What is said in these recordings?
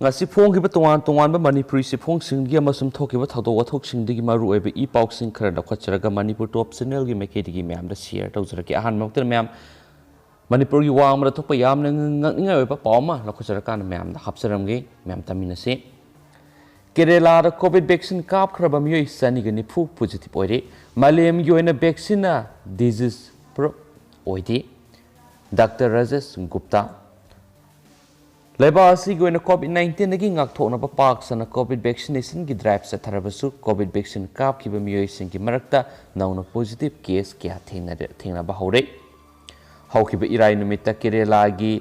ngasi phong ki batuan tuan ba Manipuri si phong sing gi amasum thoki ba thado wathok sing digi maru ebe I pauk sing khara da khacharaga Manipur top channel gi meke digi mem da share tawjara ki ahan mokter mem Manipur gi wang mara thokpa yam na ngakninga eba pawma la khacharaga na mem da hapsaram gi mem tamina se Kerala da COVID vaccine kap khraba miyoi sani gi nifu positive oire malem gi oina vaccine na disease pro oide Dr. Rajesh Gupta Lebasi go in COVID-19 naging ngakthokna ba pak sana COVID vaccination gi drive sa tharabasu COVID vaccine kap kiba miyoi sing gi marakta nauna positive case kya thengna ba hore haukiba irai numita Kerala gi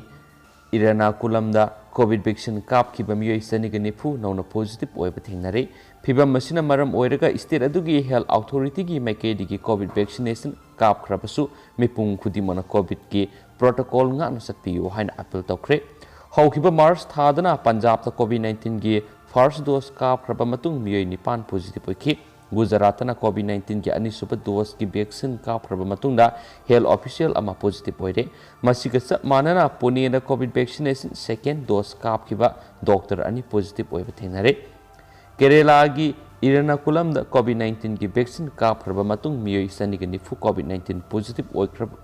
Iranakulamda COVID vaccine kap kiba miyoi sani gi nifu nauna positive oiba thengnare phibam masina maram oiraga state adugi health authority gi maike digi COVID vaccination kap khrabasu mipung khudimana COVID gi protocol nga na satpiyo haina appeal tawkhre Haukiba March thadana Punjab ta COVID-19 gi first dose kap khraba matung miyoi nipan positive oikhi Gujarat na COVID-19 gi ani super dose gi vaccine kap khraba matung da health official ama positive oire masiga sa manana Pune na COVID vaccination second dose kap kiba doctor ani positive oiba thenare Kerala gi Iranakulam da COVID-19 gi vaccine kap khraba matung miyoi sani gi nifu COVID-19 positive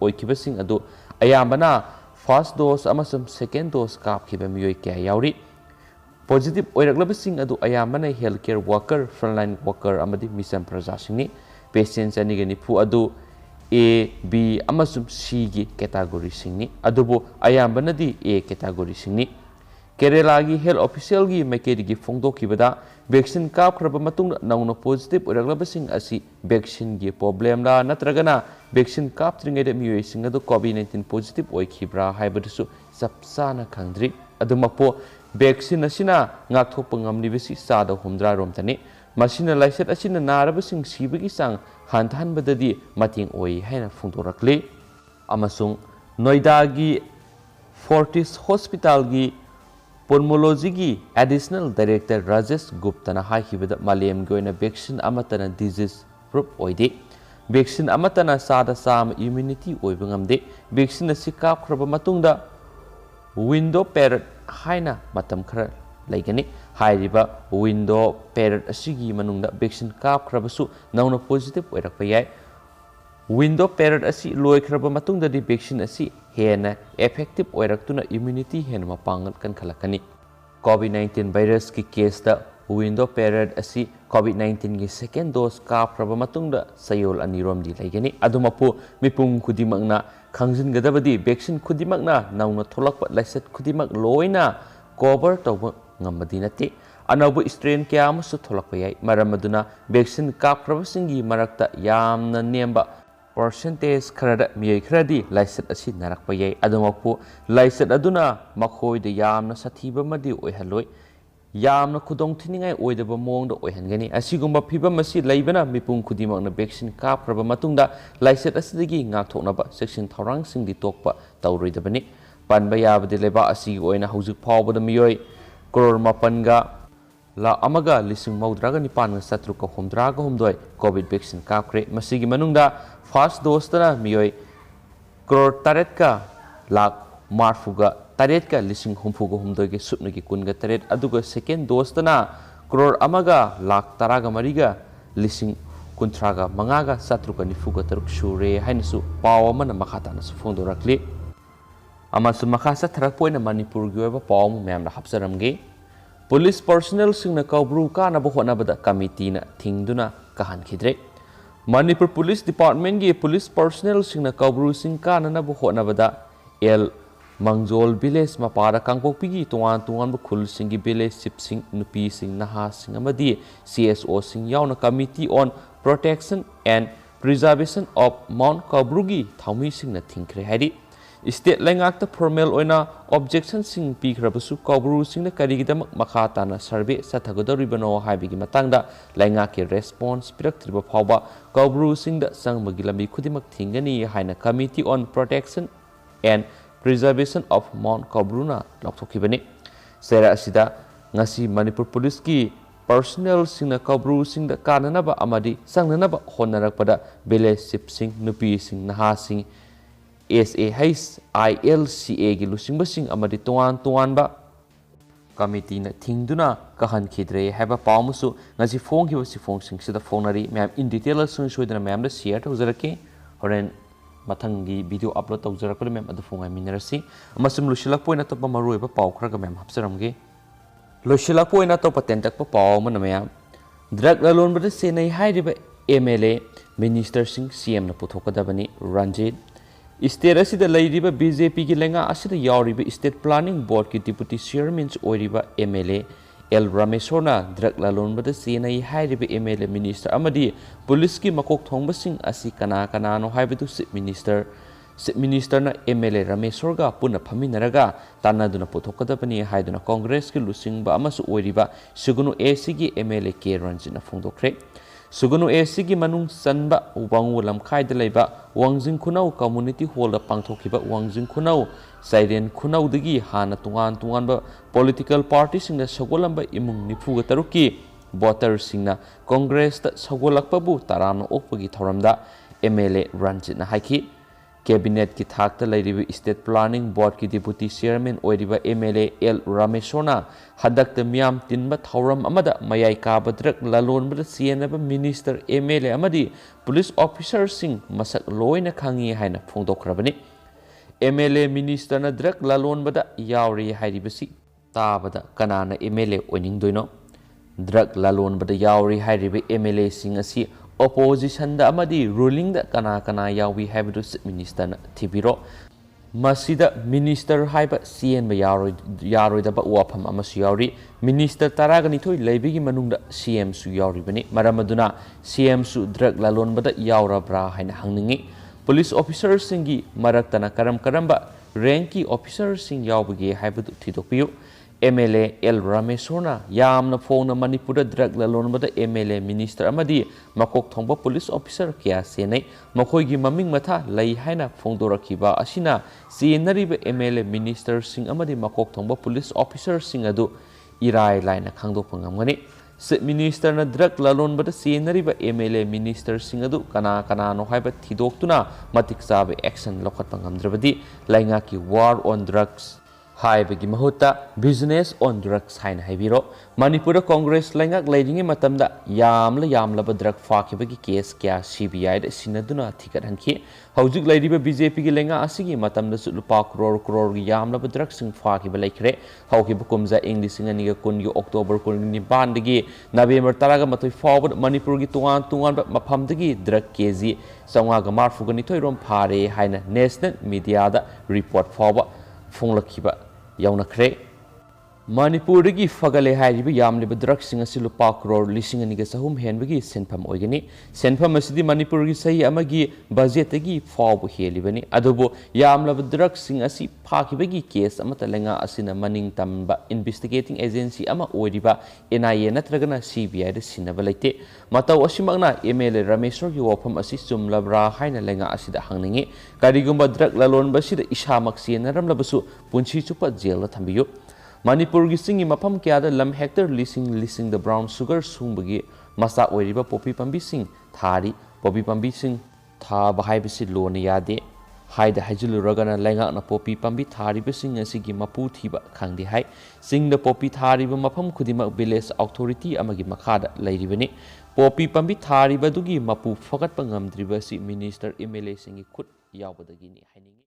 oikhiba sing adu ayambana First dose amasum second dose kap kiba miyoi kya yauri positive oiraklabasing adu ayamana healthcare worker frontline worker amadi mission praja singni patients ani gani pu adu A B amasum C gi category singni adubu ayambana di A category singni Kerala gi health official gi maikedi gi phongdo kibada vaccine kap khraba matung nauna positive oiraklabasing asi vaccine gi problem la natragana vaccine kap tringeda miyoi sing adu COVID-19 positive oikhibra haibadasu sapsana khangdri adumapo vaccine asina ngakthokpa ngamnibasi sada humdra romtani masina laiset asina narabasing sibagi sang hanthanbadadi mating oi haina phungdorakli amasung Noida gi Fortis Hospital gi Pulmonology gi additional director Rajesh Gupta na haikibada malem goina vaccine amatana disease proof oide vaccine amatana sada sam immunity oiba ngamde vaccine asi kap khraba matungda window period haina matam khara laigani hairiba window period asigi manungda vaccine kap khrabasu nauna positive oirakpa yai window period asi loi khraba matungda di vaccine asi hena effective oiraktuna immunity hena mapangal kan khalakani COVID-19 virus ki case da window period asi COVID-19 gi second dose kap khraba matungda sayol anirom di laigani adumapu mipung khudimangna khangjingadabadi vaccine khudimangna nauna tholakpa laiset khudimak loina cover tawba ngamadi nati anaubu strain kya amasu tholakpa yai maramaduna vaccine kap khraba singi marakta yamna nemba percentage kharada miyai kharadi laiset asi narakpa yai adumapu laiset aduna makhoi de yamna sathiba madi oihaloi yamna khudong thiningai oidaba mongda oihangani asigumba phibam asi leibana mipung khudimangna vaccine kap khraba matungda laiset asidagi ngakthoknaba section thorang singdi tokpa tawroidabani panba yabadi leba asi oina haujuk phawbada miyoi crore mapanga la amaga lising maudraga nipan satruka humdraga humdoi covid vaccine kapkre masigi manungda first dose tana miyoi crore taretka lak marfuga taretka lising humfuga humdoi ge supnagi kunga taret aduga second dose tana crore amaga lak taraga mariga lising kuntraga mangaga satruka nifuga taruk shure hainasu pawa mana makhatana su phongdorakli amasu makhasa tharakpoina manipur gi oba pawmu memra hapsaramge police personnel singna kabru kana bo honabada committee na thingduna kahan khidre manipur police department gi police personnel singna kabru sing kana na bo honabada el mangjol village mapara kangpokpi gi tuan bo khul sing gi village chip sing nupi sing naha sing amadi CSO sing yauna committee on protection and preservation of Mount Kabru gi thaumi sing na thingkre hari state lengakta formal oina objection sing pikhrabasu kabru sing na karigidam makhata na survey sathagodoribano haibigi matangda lengake response piraktriba phawba kabru sing da sangmagi lambi khudimak thingani haina committee on protection and preservation of Mount Kabru na lokthokibani sera asida ngasi manipur police ki personnel sing na kabru sing da kananaba amadi sangnanaba honarakpada village chip sing nupi sing naha sing SAHILCA gi lusing basing amadi tuan ba Committee Tingduna Kahan Kidre have a palmusu, Nazi phone he was the phone sinks the phonery, ma'am in detail soon showed the ma'am the share to Zerake or an Matangi video upload of Zeraka ma'am at the phone I mean resi. Masum Lushila point at Maru Pau Kraga ma'am Hapsaramge. Lushila point at patent Pau Manamea. Drug alone but the Sene Hide MLA Minister Singh CM Naputoka Dabani Ranjit. State asida lairiba BJP ki lenga asida yauriba State Planning Board ki Deputy Chairman oiriba MLA L Rameshona drug lalonbada senai hairiba MLA Minister amadi police ki makok thongbasing asi kana no haibadu Minister na MLA Rameshorga puna phaminaraga tanaduna puthokadabani haiduna Congress ki lusingba amasu oiriba Sugunu AC ki MLA K Ranjina phongdokre Sugunu AC ki manung sanba Wangu Lamkai de Leba, Wangjing Kunau Community Hall of Pangtokiba, Wangjing Kunau, Siren Kunau degi Hana Tunganba, political parties in the Sogolamba Imung Nifu Taruki, Botter Singna, Congress that Sogolakpabu, Tarano Opagi Toramda, MLA Ranjina Haki, Cabinet ki thakta lairiba State Planning Board ki Deputy Chairman oiriba MLA L Rameshona hadak miyam tinba thauram amada mayai kabadrak lalonbada sienaba Minister MLA amadi police officer sing masak loina khangi haina phongdokrabani MLA Minister na drak lalonbada yauri hairibasi tabada kanana MLA oiningdoino drak lalonbada yauri hairiba MLA sing asi Opposition da amadi ruling da kana yawi habidu minister na tibiro masida minister haiba CN ba yaroi da ba wafam amasu yauri minister taragani thoi leibigi manungda CM su yauri bani maramaduna CM su drug lalon bada Yaorabra haina hangningi police officers singi maraktana karamba rank officers sing yawbigi habidu thidokpiyu MLA L Rameshona Yamna Phone Manipura drug lalonbada MLA Minister Amadi Makok Thongba Police Officer Kia Sene Makoigi Maming Mata Lai Haina Phongdora Kiba Ashina Sienariba MLA Minister Sing Amadi Makok Thongba Police Officer Sing Adu Irai Laina Kangdo Pangamani Sit Minister na drug lalonbada Sienariba MLA Minister Sing Adu Kana no haiba Thidoktuna Matik Sabe action lokat pangamdrabadi Laingaki war on drugs Haibagi Mahuta business on drugs haina haibiro Manipura Congress Langak Lading Matamda Yamla drug fakibagi case kya CBI da Sinaduna Tikat Hanki Haujuk Ladiba BJP ki Lenga Asigi Matamda Sulupa Crore Yamla drugs in Fakiba Lakre Haukibakumza English in Aniga Kunyu October Kunni Bandagi November Taraga Matoi forward Manipurgi Tuan Mapamdagi drug KZ Sangaga Marfugani Toirom Pare Haina National Media da report forward Phonglakiba Yaunakre Manipurigi Fagale Haiba Yamliba drugs in a silupa crore leasing a niggas home henbagi senpam organi senpam asidi Manipurgi say amagi bazetagi fabu helibani adobo Yamlava drugs in a si pakibagi case amatalenga asina manning tamba investigating agency ama oiriba NIA natragana CBI the sinabalite Mata Washimagna MLA Rameshor Yopam Assistum Labra Haina Lenga Asida Hangningi Karigumba drug lalon basida Ishamaksi and Ramlabasu Punchi Chupa Jail Tambiyo Manipur gising mapam kya lam hector leasing the brown sugar sungbagi masa oiriba poppy pambising thari poppy pambising tha bahai bisi lone yade haida hajulu ragana lenga na poppy pambi thari bising asigi mapu thiba khangdi hai sing the poppy thari ba mapam khudima village authority amagi makhada lairibani poppy pambi thari badugi mapu fagat pangamdriba si minister MLA singi khut yawbadagi ni haini